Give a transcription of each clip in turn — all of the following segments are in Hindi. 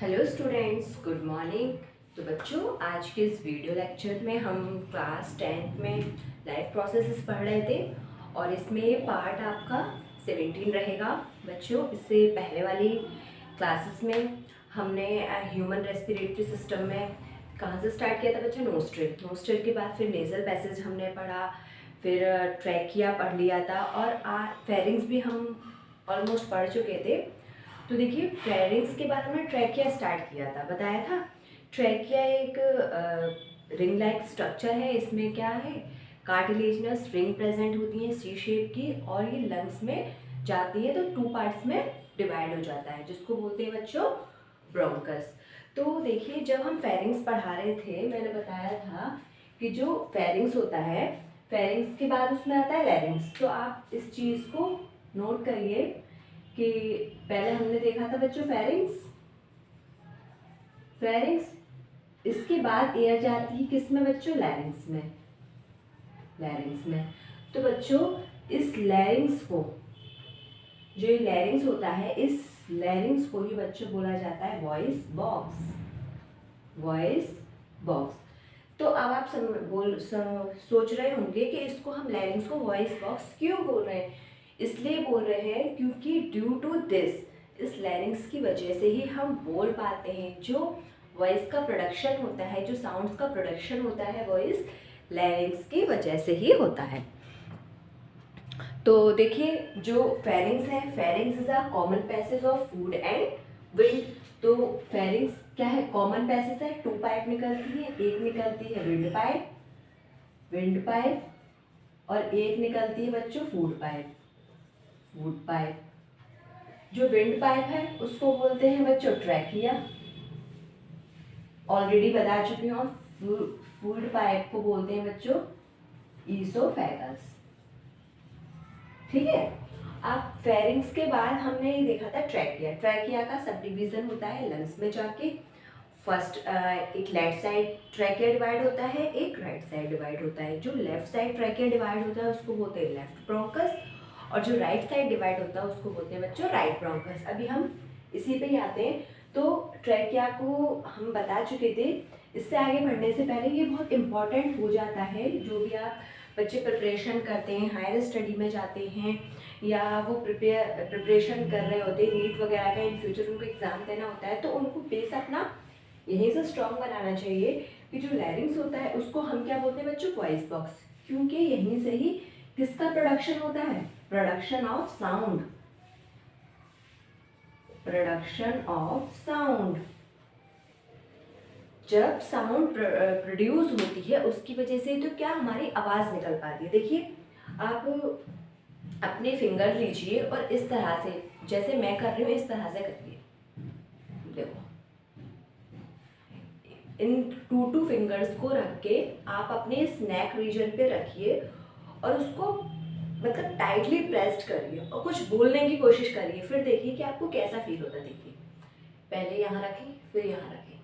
Hello students, good morning. तो बच्चों, आज के इस वीडियो लेक्चर में हम क्लास 10th में लाइफ प्रोसेसेस पढ़ रहे थे और इसमें ये पार्ट आपका 17 रहेगा। बच्चों, इससे पहले वाली क्लासेस में हमने ह्यूमन रेस्पिरेटरी सिस्टम में कहाँ से स्टार्ट किया था बच्चों? नोस्ट्रल के बाद फिर नेजल पैसेज हमने पढ़ा, फिर ट्रैकिया पढ़ लिया था और फेरिंग्स भी हम ऑलमोस्ट पढ़ चुके थे। तो देखिए, फेरिंग्स के बाद हमने ट्रैकिया स्टार्ट किया था, बताया था। ट्रैकिया एक रिंग लाइक स्ट्रक्चर है। इसमें क्या है, कार्टिलेजनस रिंग प्रेजेंट होती है सी शेप की, और ये लंग्स में जाती है तो 2 पार्ट्स में डिवाइड हो जाता है, जिसको बोलते हैं बच्चों ब्रोंकस। तो देखिए, जब हम फेरिंग्स पढ़ा रहे थे मैंने बताया था कि जो फेरिंग्स होता है, फेरिंग्स के बाद उसमें आता है लैरिंग्स। तो आप इस चीज़ को नोट करिए कि पहले हमने देखा था बच्चों फेरिंग्स, इसके बाद एयर जाती है किस में बच्चों? लैरिंग्स में। तो बच्चों, इस लैरिंग्स को, जो ये लैरिंग्स होता है, इस लैरिंग्स को ही बच्चों बोला जाता है वॉइस बॉक्स। तो अब आप सोच रहे होंगे कि इसको हम लैरिंग्स को वॉइस बॉक्स क्यों बोल रहे हैं? इसलिए बोल रहे हैं क्योंकि ड्यू टू दिस, इस लैरिंग्स की वजह से ही हम बोल पाते हैं। जो वॉइस का प्रोडक्शन होता है, जो साउंड्स का प्रोडक्शन होता है, वो इस लैरिंग्स की वजह से ही होता है। तो देखिए, जो फेरिंग्स है, pharynx is a common passage of food and wind. तो फेरिंग्स क्या है? कॉमन पैसेज है। 2 पाइप निकलती है, एक निकलती है विंड पाइप और एक निकलती है बच्चों फूड पाइप। जो विंड पाइप है उसको बोलते हैं बच्चों ट्रैकिया, ऑलरेडी बता चुकी हूँ। फूड पाइप को बोलते हैं बच्चों ईसोफेगस। ठीक है। अब फेरिंग्स के बाद हमने ये देखा था ट्रैकिया का सब डिवीजन होता है लंग्स में जाके। फर्स्ट एक लेफ्ट साइड ट्रैकिया डिवाइड होता है, एक राइट साइड डिवाइड होता है। जो लेफ्ट साइड ट्रैकिया डिवाइड होता है उसको बोलते हैं लेफ्ट ब्रोंकस, और जो राइट साइड डिवाइड होता है उसको बोलते हैं बच्चों राइट ब्रोंकस। अभी हम इसी पे ही आते हैं। तो ट्रैकिया को हम बता चुके थे। इससे आगे बढ़ने से पहले ये बहुत इम्पॉर्टेंट हो जाता है। जो भी आप बच्चे प्रिपरेशन करते हैं, हायर स्टडी में जाते हैं, या वो प्रिपरेशन कर रहे होते हैं नीट वगैरह का, इन फ्यूचर उनको एग्ज़ाम देना होता है, तो उनको बेस अपना यहीं से स्ट्रॉन्ग बनाना चाहिए कि जो लैरिंग्स होता है उसको हम क्या बोलते हैं बच्चों? Voice box. क्योंकि यहीं से ही किसका प्रोडक्शन होता है? Production of sound. जब साउंड प्रोड्यूस होती है उसकी वजह से तो क्या हमारी आवाज़ निकल पाती है। देखिए, आप अपने फिंगर लीजिए और इस तरह से, जैसे मैं कर रही हूँ इस तरह से करिए। देखो, इन 2 फिंगर्स को रख के आप अपने स्नैक रीजन पे रखिए और उसको मतलब टाइटली प्रेस्ड करिए और कुछ बोलने की कोशिश करिए। फिर देखिए कि आपको कैसा फील होता है। देखिए, पहले यहाँ रखें, फिर यहाँ रखें।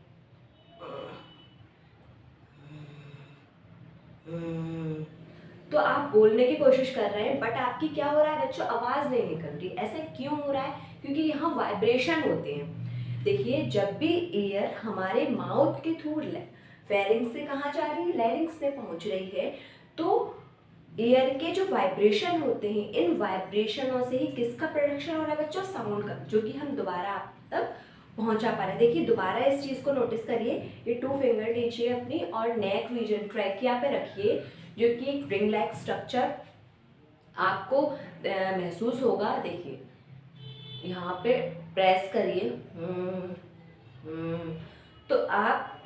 तो आप बोलने की कोशिश कर रहे हैं, बट आपकी क्या हो रहा है बच्चों? आवाज़ नहीं निकल रही। ऐसा क्यों हो रहा है? क्योंकि यहाँ वाइब्रेशन होते हैं। देखिए, जब भी एयर हमारे माउथ के थ्रू फेरिंग्स से कहाँ जा रही है? लैरिंग्स में पहुँच रही है, तो एयर के जो वाइब्रेशन होते हैं, इन वाइब्रेशनों से ही किसका प्रोडक्शन हो रहा है बच्चों? साउंड का, जो कि हम दोबारा आप तक पहुंचा पा रहे हैं। देखिए, दोबारा इस चीज़ को नोटिस करिए। ये 2 फिंगर लीजिए अपनी और नेक रीजन ट्रैकिया पे रखिए, जो कि एक रिंग लाइक स्ट्रक्चर आपको महसूस होगा। देखिए, यहाँ पे प्रेस करिए। तो आप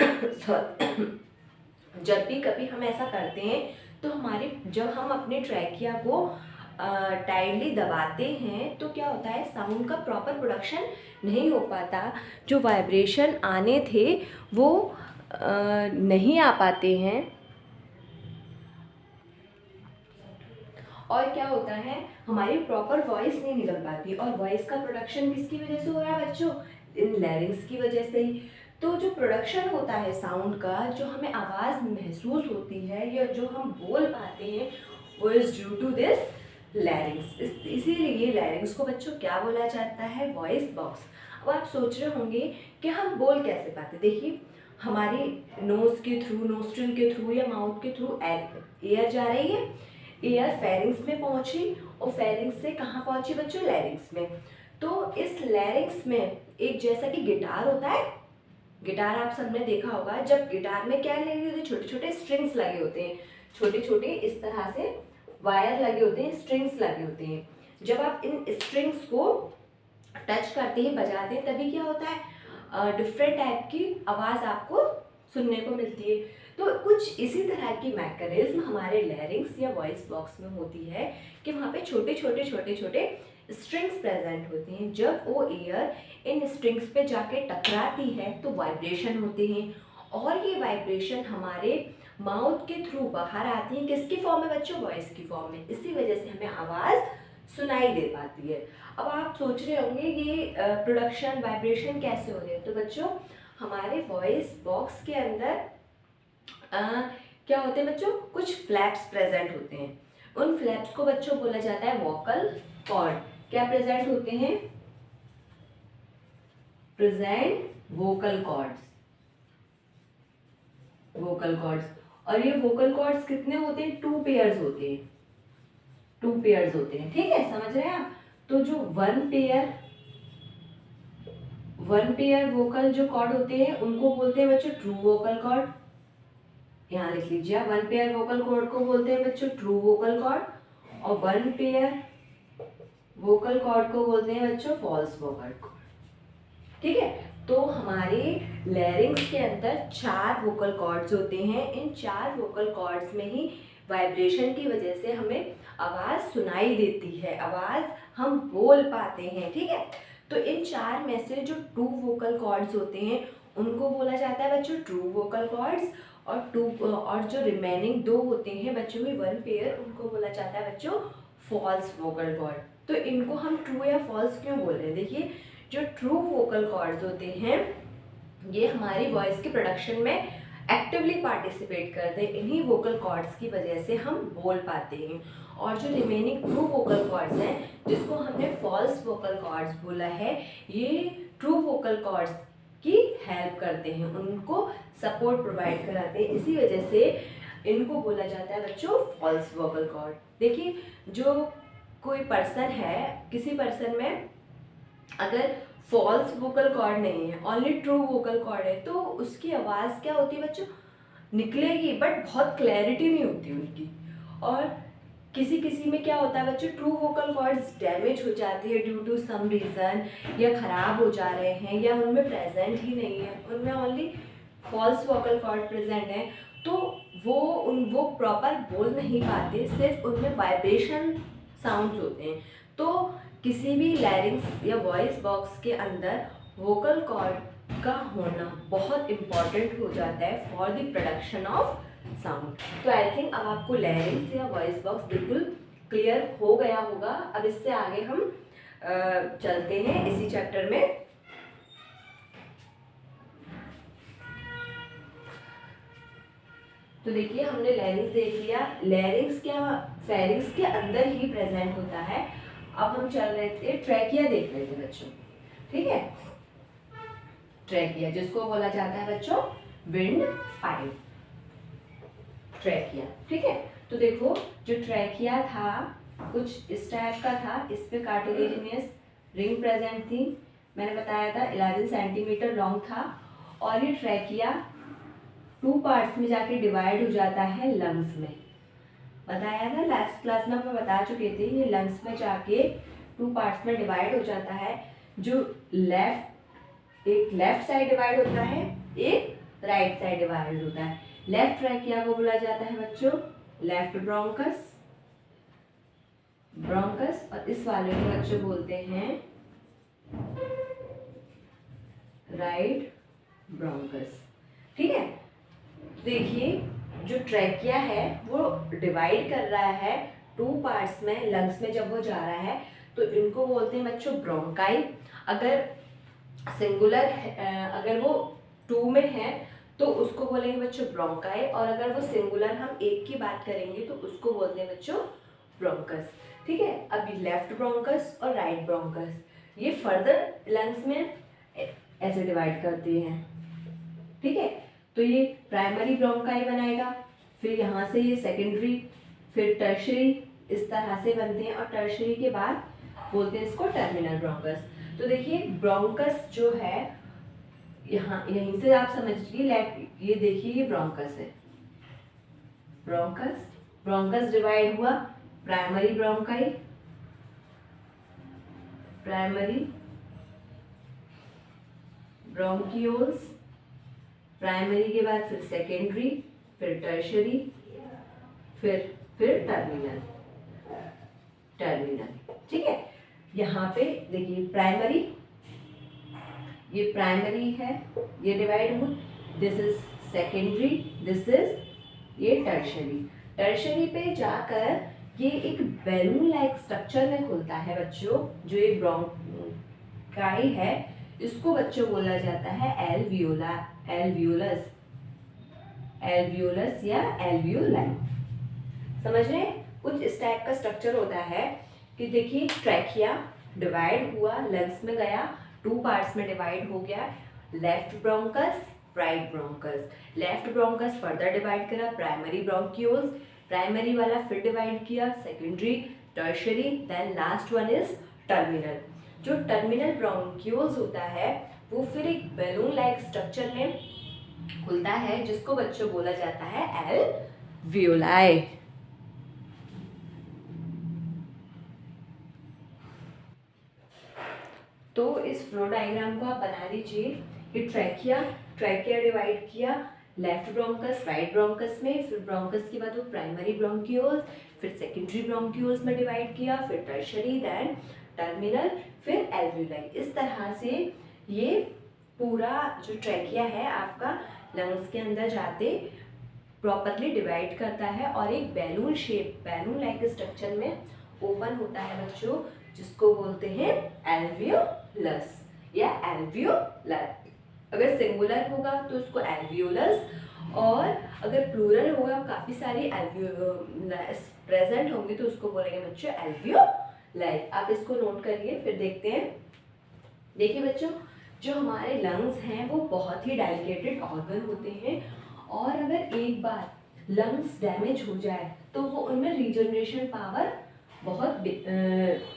जब भी कभी हम ऐसा करते हैं तो जब हम अपने ट्रैकिया को टाइटली दबाते हैं तो क्या होता है? साउंड का प्रॉपर प्रोडक्शन नहीं हो पाता। जो वाइब्रेशन आने थे वो नहीं आ पाते हैं। और क्या होता है? हमारी प्रॉपर वॉइस नहीं निकल पाती। और वॉइस का प्रोडक्शन किसकी वजह से हो रहा है बच्चों? इन लैरिंग्स की वजह से ही। तो जो प्रोडक्शन होता है साउंड का, जो हमें आवाज़ महसूस होती है या जो हम बोल पाते हैं, वो is due to this larynx. इसीलिए लैरिंग्स को बच्चों क्या बोला जाता है? Voice box. अब आप सोच रहे होंगे कि हम बोल कैसे पाते। देखिए हमारे नोज के थ्रू, नोस्ट्रिल के थ्रू या माउथ के थ्रू एयर जा रही है, एयर फेरिंग्स में पहुंची और फेरिंग्स से कहाँ पहुंची बच्चों, लैरिंग्स में। तो इस लैरिंग्स में एक जैसा कि गिटार होता है, गिटार आप सबने देखा होगा, जब गिटार में क्या लगे होते हैं, छोटे छोटे स्ट्रिंग्स लगे होते हैं, छोटे छोटे इस तरह से वायर लगे होते हैं, स्ट्रिंग्स लगे होते हैं। जब आप इन स्ट्रिंग्स को टच करते हैं, बजाते हैं, तभी क्या होता है, डिफरेंट टाइप की आवाज़ आपको सुनने को मिलती है। तो कुछ इसी तरह की मैकेनिज्म हमारे लैरिंग्स या वॉइस बॉक्स में होती है कि वहाँ पे छोटे छोटे छोटे छोटे स्ट्रिंग्स प्रेजेंट होती हैं। जब वो एयर इन स्ट्रिंग्स पे जाके टकराती है तो वाइब्रेशन होते हैं, और ये वाइब्रेशन हमारे माउथ के थ्रू बाहर आती है। किसकी फॉर्म में बच्चों, वॉइस की फॉर्म में। इसी वजह से हमें आवाज़ सुनाई दे पाती है। अब आप सोच रहे होंगे ये प्रोडक्शन वाइब्रेशन कैसे हो रहे हैं। तो बच्चों हमारे वॉइस बॉक्स के अंदर क्या होते हैं बच्चों, कुछ फ्लैप्स प्रेजेंट होते हैं। उन फ्लैप्स को बच्चों बोला जाता है वोकल कॉर्ड। क्या प्रेजेंट होते हैं, present vocal cords, vocal cords. और ये वोकल कॉर्ड्स कितने होते हैं, 2 पेयर्स होते हैं, 2 पेयर्स होते हैं। ठीक है, समझ रहे हैं आप। तो जो वन पेयर वोकल जो कॉर्ड होते हैं उनको बोलते हैं बच्चों ट्रू वोकल कॉर्ड। यहाँ लिख लीजिए, 1 पेयर वोकल कॉर्ड को बोलते हैं बच्चों ट्रू वोकल कॉर्ड, और 1 पेयर वोकल कॉर्ड को बोलते हैं बच्चों फॉल्स वोकल कॉर्ड। ठीक है, तो हमारे लैरिंग्स के अंदर 4 वोकल कॉर्ड्स होते हैं। इन 4 वोकल कॉर्ड्स में ही वाइब्रेशन की वजह से हमें आवाज़ सुनाई देती है, आवाज़ हम बोल पाते हैं। ठीक है, तो इन 4 में से जो 2 वोकल कॉर्ड्स होते हैं उनको बोला जाता है बच्चों ट्रू वोकल कॉर्ड्स, और जो रिमेनिंग 2 होते हैं बच्चों में 1 पेयर, उनको बोला जाता है बच्चों फॉल्स वोकल कॉर्ड। तो इनको हम ट्रू या फॉल्स क्यों बोल रहे हैं, देखिए जो ट्रू वोकल कॉर्ड्स होते हैं ये हमारी वॉइस के प्रोडक्शन में एक्टिवली पार्टिसिपेट करते हैं। इन्हीं वोकल कॉर्ड्स की वजह से हम बोल पाते हैं। और जो रिमेनिंग ट्रू वोकल कॉर्ड्स हैं जिसको हमने फॉल्स वोकल कॉर्ड्स बोला है, ये ट्रू वोकल कॉर्ड्स की हेल्प करते हैं, उनको सपोर्ट प्रोवाइड कराते हैं। इसी वजह से इनको बोला जाता है बच्चों फॉल्स वोकल कॉर्ड। देखिए जो कोई पर्सन है, किसी पर्सन में अगर फॉल्स वोकल कॉर्ड नहीं है, ओनली ट्रू वोकल कॉर्ड है, तो उसकी आवाज़ क्या होती है बच्चों, निकलेगी बट बहुत क्लैरिटी नहीं होती उनकी। और किसी किसी में क्या होता है बच्चों, ट्रू वोकल कॉर्ड्स डैमेज हो जाती है ड्यू टू सम रीज़न, या ख़राब हो जा रहे हैं, या उनमें प्रेजेंट ही नहीं है, उनमें only false vocal cord present है, तो वो प्रॉपर बोल नहीं पाते, सिर्फ उनमें वाइब्रेशन साउंड्स होते हैं। तो किसी भी लैरिंग्स या वॉइस बॉक्स के अंदर वोकल कॉर्ड का होना बहुत इम्पॉर्टेंट हो जाता है for the production of sound. तो आई थिंक अब आपको लैरिंग्स या वॉइस बॉक्स बिल्कुल क्लियर हो गया होगा। अब इससे आगे हम चलते हैं इसी चैप्टर में। तो देखिए हमने लैरिंग्स देख लिया, लैरिंग्स क्या फेरिंग्स के अंदर ही प्रेजेंट होता है। अब हम चल रहे थे ट्रैकिया देख रहे थे बच्चों। ठीक है, ट्रैकिया जिसको बोला जाता है बच्चों विंड पाइप, ट्रैकिया। ठीक है, तो देखो जो ट्रैकिया था कुछ इस टाइप का था, इस पे कार्टिलेजिनियस रिंग प्रेजेंट थी, मैंने बताया था 11 सेंटीमीटर लॉन्ग था। और ये ट्रैकिया 2 पार्ट्स में जाके डिवाइड हो जाता है लंग्स में, बताया था लास्ट क्लास में मैं बता चुके थे। ये लंग्स में जाके 2 पार्ट्स में डिवाइड हो जाता है। जो एक लेफ्ट साइड डिवाइड होता है, एक राइट साइड डिवाइड होता है। लेफ्ट ट्रैकिया को बोला जाता है बच्चों लेफ्ट ब्रोंकस, और इस वाले को बच्चों बोलते हैं राइट ब्रोंकस। ठीक है, देखिए जो ट्रैकिया है वो डिवाइड कर रहा है 2 पार्ट्स में, लंग्स में जब वो जा रहा है तो इनको बोलते हैं बच्चों ब्रोंकाई। अगर सिंगुलर अगर वो 2 में है तो उसको बोलेंगे बच्चों ब्रोंकाई, और अगर वो सिंगुलर हम एक की बात करेंगे तो उसको बोलते हैं बच्चों ब्रोंकस। ठीक है, अभी लेफ्ट ब्रोंकस और राइट ब्रोंकस ये फर्दर लंग्स में ऐसे डिवाइड करते हैं, ठीक है। तो ये प्राइमरी ब्रोंकाई बनाएगा, फिर यहाँ से ये सेकेंडरी, फिर टर्शरी, इस तरह से बनते हैं। और टर्शरी के बाद बोलते हैं इसको टर्मिनल ब्रोंकस। तो देखिए ब्रोंकस जो है यहाँ, यहीं से आप समझिए लेफ्ट, ये देखिए ये ब्रोंकस है, ब्रोंकस, ब्रोंकस डिवाइड हुआ, primary bronchi, primary bronchioles, primary के बाद फिर सेकेंडरी, फिर टर्शरी, फिर टर्मिनल, टर्मिनल, ठीक है। यहाँ पे देखिए प्राइमरी, ये प्राइमरी है, ये डिवाइड हुआ, this is secondary, this is ये टर्शरी। टर्शरी पे जाकर ये एक बैलून लाइक स्ट्रक्चर में खुलता है बच्चों, जो ये ब्रोंकाई है, इसको बच्चों बोला जाता है एल्वियोला, एल्वियोलस, एल्वियोलस या एल्वियोलाई। समझ रहे हैं? कुछ इस टाइप का स्ट्रक्चर होता है कि देखिए ट्रैकिया डिवाइड हुआ, लंग्स में गया, 2 पार्ट्स में डिवाइड हो गया, left bronchus, right bronchus. Left bronchus further divide करा, प्राइमरी ब्रोंकियोल्स, प्राइमरी वाला फिर डिवाइड किया, secondary, tertiary, then last one is terminal. जो टर्मिनल ब्रोंकियोल्स होता है वो फिर एक बैलून लाइक स्ट्रक्चर में खुलता है, जिसको बच्चों बोला जाता है एल्वियोलाई। तो इस फ्लो डायग्राम को आप बना लीजिए कि ट्रैकिया, ट्रैकिया डिवाइड किया लेफ्ट ब्रोंकस, राइट ब्रोंकस में, फिर ब्रोंकस के बाद वो प्राइमरी ब्रोंकियोल्स, फिर सेकेंडरी ब्रोंकियोल्स में डिवाइड किया, फिर टर्शरी, देन टर्मिनल, फिर एल्वियोलाई। इस तरह से ये पूरा जो ट्रैकिया है आपका लंग्स के अंदर जाते प्रॉपरली डिवाइड करता है और एक balloon shape, balloon like structure में ओपन होता है बच्चों, जिसको बोलते हैं एल्वियोलस या एल्वियोलाई। अगर सिंगुलर होगा तो उसको एल्वियोलस, और अगर प्लूरल होगा, काफ़ी सारी एल्वियोलस प्रेजेंट होंगे, तो उसको बोलेंगे बच्चों एल्वियोलाई। आप इसको नोट करिए, फिर देखते हैं। देखिए बच्चों, जो हमारे लंग्स हैं वो बहुत ही डेलिकेटेड ऑर्गन होते हैं, और अगर एक बार लंग्स डैमेज हो जाए तो वो उनमें रीजनरेशन पावर बहुत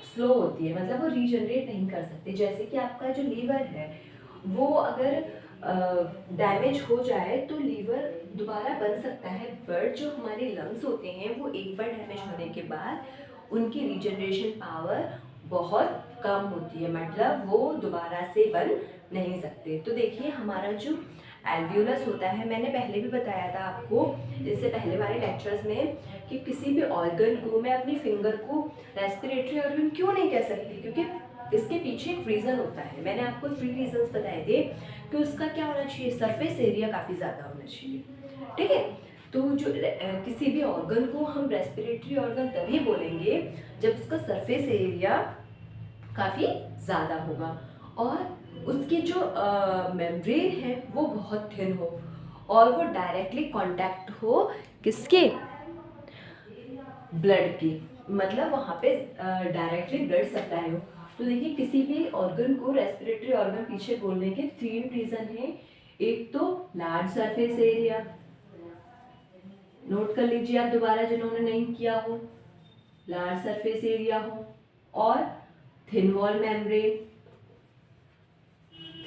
स्लो होती है, मतलब वो रीजनरेट नहीं कर सकते। जैसे कि आपका जो लीवर है वो अगर डैमेज हो जाए तो लीवर दोबारा बन सकता है, बट जो हमारे लंग्स होते हैं वो एक बार डैमेज होने के बाद उनकी रीजनरेशन पावर बहुत कम होती है, मतलब वो दोबारा से बन नहीं सकते। तो देखिए हमारा जो एल्वियोलस होता है, मैंने पहले भी बताया था आपको इससे पहले वाले लेक्चर्स में कि किसी भी ऑर्गन को मैं अपनी फिंगर को रेस्पिरेटरी ऑर्गन क्यों नहीं कह सकती, क्योंकि इसके पीछे एक रीज़न होता है। मैंने आपको 3 रीजंस बताए थे कि उसका क्या होना चाहिए, सरफेस एरिया काफ़ी ज़्यादा होना चाहिए, ठीक है। तो जो किसी भी ऑर्गन को हम रेस्पिरेटरी ऑर्गन तभी बोलेंगे जब उसका सरफेस एरिया काफ़ी ज़्यादा होगा और उसकी जो मेम्ब्रेन है वो बहुत थिन हो और वो डायरेक्टली कांटेक्ट हो किसके, ब्लड की, मतलब वहाँ पे डायरेक्टली ब्लड सप्लाई हो। तो देखिए किसी भी ऑर्गन को रेस्पिरेटरी ऑर्गन पीछे बोलने के 3 रीजन है। एक तो लार्ज सरफेस एरिया, नोट कर लीजिए आप दोबारा जिन्होंने नहीं किया हो, लार्ज सरफेस एरिया हो, और thin wall membrane,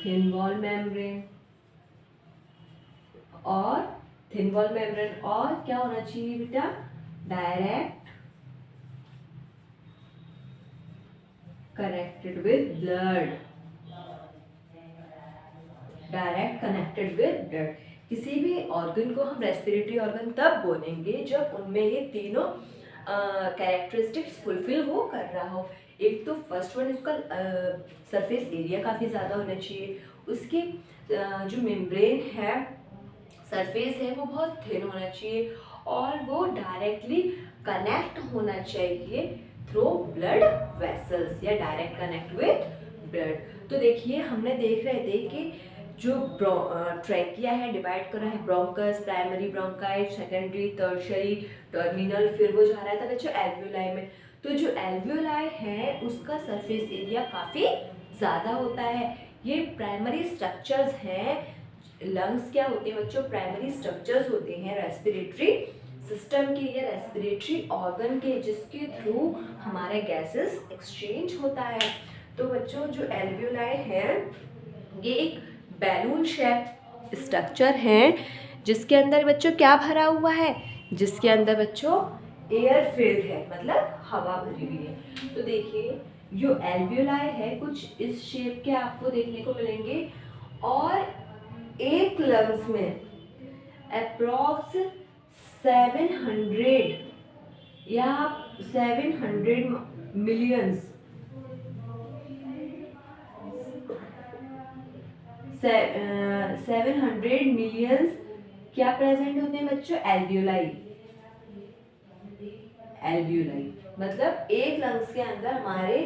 thin wall membrane, और थिन वॉल मेम्ब्रेन, और क्या होना चाहिए बेटा, direct connected with blood, direct connected with blood. किसी भी ऑर्गन को हम रेस्पिरेटरी ऑर्गन तब बोलेंगे जब उनमें ये तीनों कैरेक्टरिस्टिक्स फुलफिल वो कर रहा हो। एक तो फर्स्ट वन इसका सरफेस एरिया काफ़ी ज़्यादा होना चाहिए, उसकी जो मेम्ब्रेन है, सरफेस है, वो बहुत थिन होना चाहिए, और वो डायरेक्टली कनेक्ट होना चाहिए थ्रू ब्लड वेसल्स या डायरेक्ट कनेक्ट विद ब्लड। तो देखिए हमने देख रहे थे कि जो ट्रैकिया है डिवाइड कर रहा है bronchus, primary bronchi, secondary, tertiary, terminal, फिर वो जा रहा था बच्चों एल्वियोलाई में। तो जो एल्वियोलाई है उसका सरफेस एरिया काफ़ी ज़्यादा होता है, ये प्राइमरी स्ट्रक्चर्स हैं। लंग्स क्या होते हैं बच्चों? प्राइमरी स्ट्रक्चर्स होते हैं रेस्पिरेटरी सिस्टम के या रेस्पिरेटरी ऑर्गन के, जिसके थ्रू हमारे गैसेस एक्सचेंज होता है। तो बच्चों जो एल्वियोलाई है ये एक बैलून शेप स्ट्रक्चर है, जिसके अंदर बच्चों क्या भरा हुआ है? जिसके अंदर बच्चों एयर फिल्ड है, मतलब हवा भरी हुई है। तो देखिए जो एल्वियोलाई है कुछ इस शेप के आपको देखने को मिलेंगे, और एक लंग्स में अप्रॉक्स 700 या 700 मिलियंस 700 मिलियंस क्या प्रेजेंट होते हैं बच्चों? एल्वियोलाई। एल्वियोलाई मतलब एक लंग्स के अंदर हमारे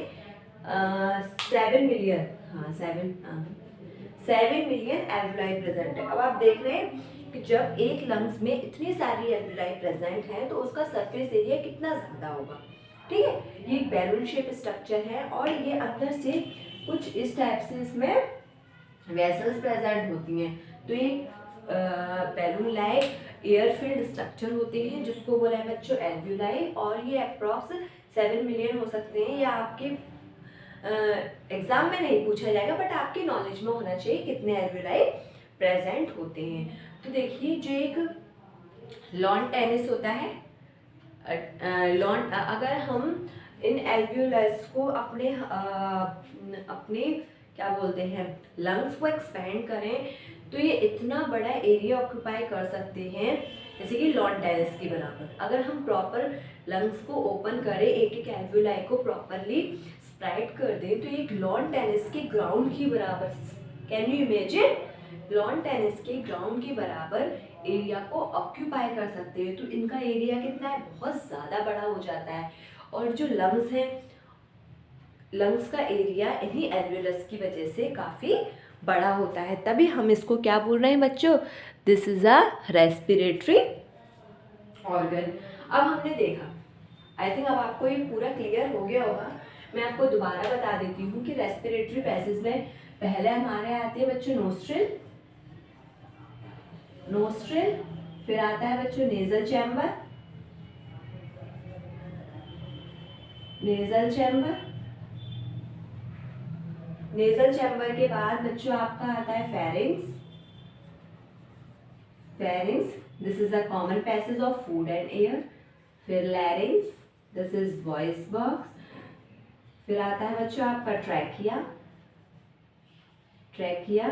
7 मिलियन, हाँ 7 मिलियन एल्वियोलाई प्रेजेंट है। अब आप देख रहे हैं कि जब एक लंग्स में इतनी सारी एल्वियोलाई प्रेजेंट है तो उसका सरफेस एरिया कितना ज़्यादा होगा। ठीक है, ये एक बैलून शेप स्ट्रक्चर है और ये अंदर से कुछ इस टाइप से इसमें वेसल्स प्रेजेंट होती हैं। तो ये balloon like air field structure होते हैं, जिसको बोला है बच्चों एल्वियोलाई, और ये अप्रॉक्स 7 मिलियन हो सकते हैं। या आपके एग्जाम में नहीं पूछा जाएगा बट आपकी नॉलेज में होना चाहिए कितने एल्वियोलाई प्रेजेंट होते हैं। तो देखिए जो एक लॉन टेनिस होता है, लॉन अगर हम इन एल्वियोलाइज को अपने क्या बोलते हैं लंग्स को एक्सपेंड करें तो ये इतना बड़ा एरिया ऑक्यूपाई कर सकते हैं, जैसे कि लॉन टेनिस के बराबर। अगर हम प्रॉपर लंग्स को ओपन करें, एक एक एल्वियोलाई को प्रॉपरली स्प्राइड कर दें, तो एक लॉन टेनिस के ग्राउंड की बराबर, can you imagine, lawn tennis के ग्राउंड के बराबर एरिया को ऑक्यूपाई कर सकते हैं। तो इनका एरिया कितना है? बहुत ज़्यादा बड़ा हो जाता है। और जो लंग्स हैं, लंग्स का एरिया इन्हीं एल्वियोलस की वजह से काफ़ी बड़ा होता है। तभी हम इसको क्या बोल रहे हैं बच्चों? This is a respiratory organ. अब हमने देखा, आई थिंक अब आपको ये पूरा क्लियर हो गया होगा। मैं आपको दोबारा बता देती हूँ कि रेस्पिरेटरी पैसेज में पहले हमारे आते हैं बच्चों नोस्ट्रिल, नोस्ट्रिल, फिर आता है बच्चों nasal chamber, nasal chamber, nasal chamber के बाद बच्चों आपका आता है pharynx, pharynx, this is a common passage of food and air, फिर larynx, this is voice box, फिर आता है बच्चों आपका ट्रैकिया, ट्रैकिया,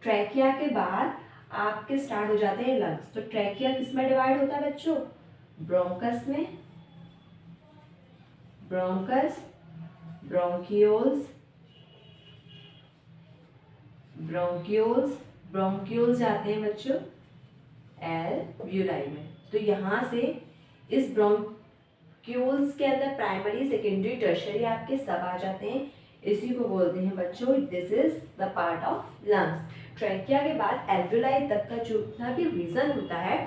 ट्रैकिया के बाद आपके स्टार्ट हो जाते हैं लंग्स। तो ट्रैकिया किस में डिवाइड होता है बच्चों? ब्रोंकस में, ब्रोंकस, ब्रोंकियोल्स, ब्रोंक्यूल्स, ब्रोंक्यूल्स जाते हैं बच्चों एल्वियोलाई में। तो यहाँ से इस ब्रोंक्यूल्स के अंदर प्राइमरी, सेकेंडरी, टर्शियरी आपके सब आ जाते हैं। इसी को बोलते हैं बच्चों this is the part of lungs. Trachea के बाद एल्वियोलाई तक का जितना भी रीजन होता है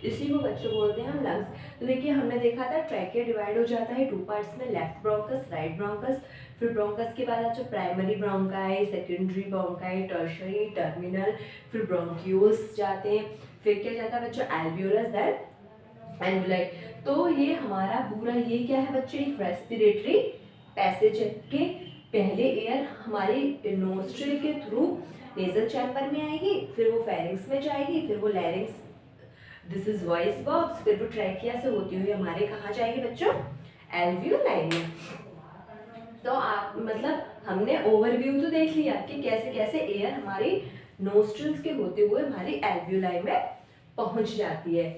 इसी को बच्चों बोलते हैं हम लंग्स। तो देखिए हमने देखा था ट्रैकिया डिवाइड हो जाता है 2 पार्ट्स में, लेफ्ट ब्रोंकस, राइट ब्रोंकस। फिर ब्रोंकस के बाद अच्छा primary bronchi, secondary bronchi, tertiary, terminal, फिर ब्रोंक्यूल्स जाते हैं, फिर क्या जाता है बच्चों एल्वियोलस, देन एल्वियोलाई। तो ये हमारा पूरा ये क्या है बच्चों? एक रेस्पिरेटरी पैसेज के पहले एयर हमारी नोस्ट्रिल के थ्रू नेजल चैम्बर में आएगी, फिर वो फेरिंग्स में जाएगी, फिर वो लैरिंग्स, दिस इज वॉइस बॉक्स, फिर वो ट्रैकिया से होती हुई हमारे कहाँ जाएगी बच्चों? एल्वियोलाई में। तो आप मतलब हमने ओवरव्यू तो देख लिया कि कैसे कैसे एयर हमारी नोस्ट्रिल्स के होते हुए हमारी एल्वियोलाई में पहुंच जाती है।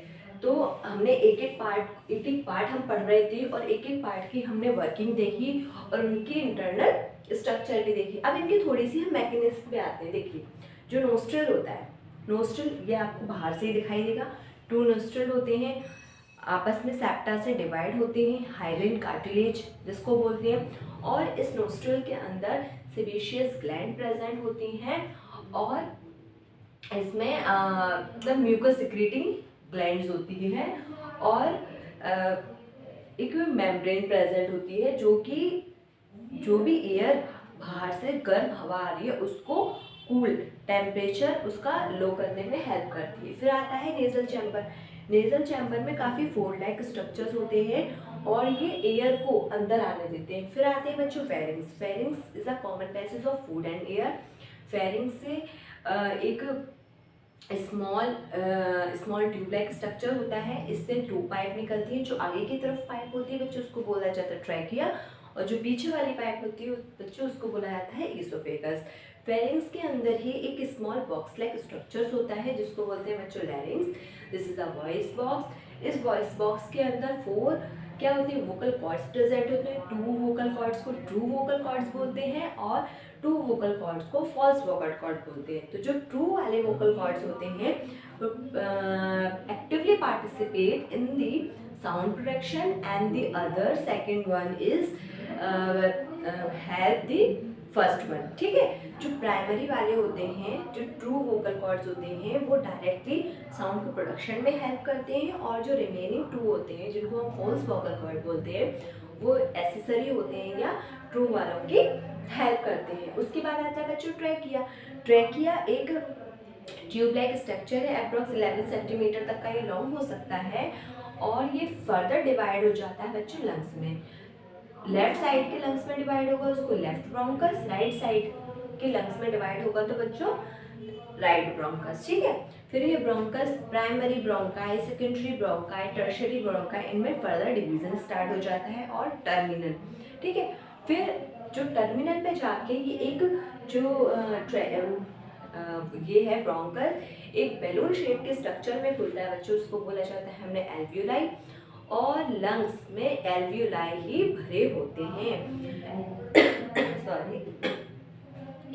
तो हमने एक एक पार्ट हम पढ़ रहे थे और एक एक पार्ट की हमने वर्किंग देखी और उनकी इंटरनल स्ट्रक्चर भी देखी। अब इनकी थोड़ी सी हम मैकेनिज्म पे आते हैं। देखिए जो नोस्ट्रिल होता है, नोस्ट्रिल ये आपको बाहर से ही दिखाई देगा, 2 नोस्ट्रिल होते हैं, आपस में सेप्टा से डिवाइड होते हैं, हाइलेंड कार्टिलेज जिसको बोलते हैं, और इस नोस्ट्रिल के अंदर सेबेशियस ग्लैंड प्रेजेंट होती हैं और इसमें मतलब म्यूकस सिक्रीटिंग ग्लैंड्स होती हैं और एक मेम्ब्रेन प्रेजेंट होती है जो कि जो भी एयर बाहर से गर्म हवा आ रही है उसको कूल टेम्परेचर उसका लो करने में हेल्प करती है। फिर आता है नेजल चैम्बर। नेजल चैम्बर में काफ़ी फोल्ड लाइक स्ट्रक्चर्स होते हैं और ये एयर को अंदर आने देते हैं। फिर आते हैं बच्चों pharynx. Pharynx is a common passage of food and air. Pharynx से एक स्मॉल ट्यूब लाइक स्ट्रक्चर होता है। इससे 2 पाइप निकलती है। जो आगे की तरफ पाइप होती है बच्चों उसको बोला जाता है ट्रैकिया, और जो पीछे वाली पाइप होती है बच्चों उसको बोला जाता है ईसोफेगस। फेरिंग्स के अंदर ही एक स्मॉल बॉक्स लाइक स्ट्रक्चर्स होता है जिसको बोलते हैं बच्चों लैरिंग्स। This is a voice box. इस वॉइस बॉक्स के अंदर 4 क्या होती है वोकल कॉर्ड्स प्रेजेंट होते हैं। 2 वोकल कॉर्ड्स को ट्रू वोकल कॉर्ड्स बोलते हैं और 2 वोकल कॉर्ड्स को फॉल्स वोकल कॉर्ड बोलते हैं। तो जो ट्रू वाले वोकल कॉर्ड्स होते हैं वो actively participate in the sound production and the other second one is help the first one. ठीक है, जो प्राइमरी वाले होते हैं जो ट्रू वोकल कॉर्ड्स होते हैं वो डायरेक्टली साउंड के प्रोडक्शन में हेल्प करते हैं, और जो रिमेनिंग 2 होते हैं जिनको हम फॉल्स वोकल कॉर्ड बोलते हैं वो एसेसरी होते हैं या ट्रू वालों की हेल्प करते हैं। उसके बाद आता है बच्चों ट्रैकिया। ट्रैकिया एक ट्यूब लाइक स्ट्रक्चर है। अप्रॉक्स 11 सेंटीमीटर तक का ये लॉन्ग हो सकता है और ये फर्दर डिवाइड हो जाता है बच्चों लंग्स में। लेफ्ट साइड के लंग्स में डिवाइड होगा उसको लेफ्ट ब्रोंकस, राइट साइड के लंग्स में डिवाइड होगा तो बच्चों राइट ब्रोंकस। ठीक है, फिर ये bronchus primary bronchi, secondary bronchi, tertiary bronchi, इनमें फर्दर डिवीजन स्टार्ट हो जाता है और टर्मिनल। ठीक है, फिर जो टर्मिनल पे जाके ये एक जो ये है ब्रोंकस एक बैलून शेप के स्ट्रक्चर में खुलता है बच्चों, उसको बोला जाता है हमने एल्वियोलाई, और लंग्स में एल्वियोलाई ही भरे होते हैं। सॉरी,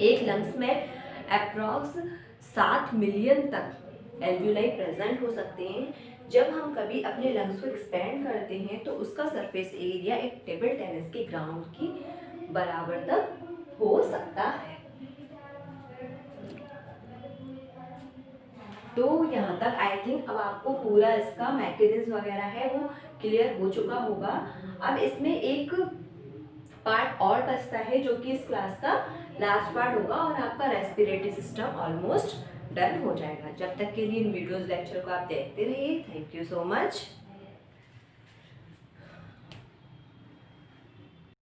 एक लंग्स में अप्रॉक्स 7 मिलियन तक एल्वियोलाई प्रेजेंट हो सकते हैं। जब हम कभी अपने लंग्स को एक्सपेंड करते हैं तो उसका सरफेस एरिया एक टेबल टेनिस के ग्राउंड की बराबर तक हो सकता है। तो यहाँ तक आई थिंक अब आपको पूरा इसका मैकेनिज्म वगैरह है वो क्लियर हो चुका होगा। अब इसमें एक पार्ट और बचता है जो कि इस क्लास का लास्ट पार्ट होगा और आपका रेस्पिरेटरी सिस्टम ऑलमोस्ट डन हो जाएगा। जब तक के लिए इन वीडियोस लेक्चर को आप देखते रहिए। Thank you so much.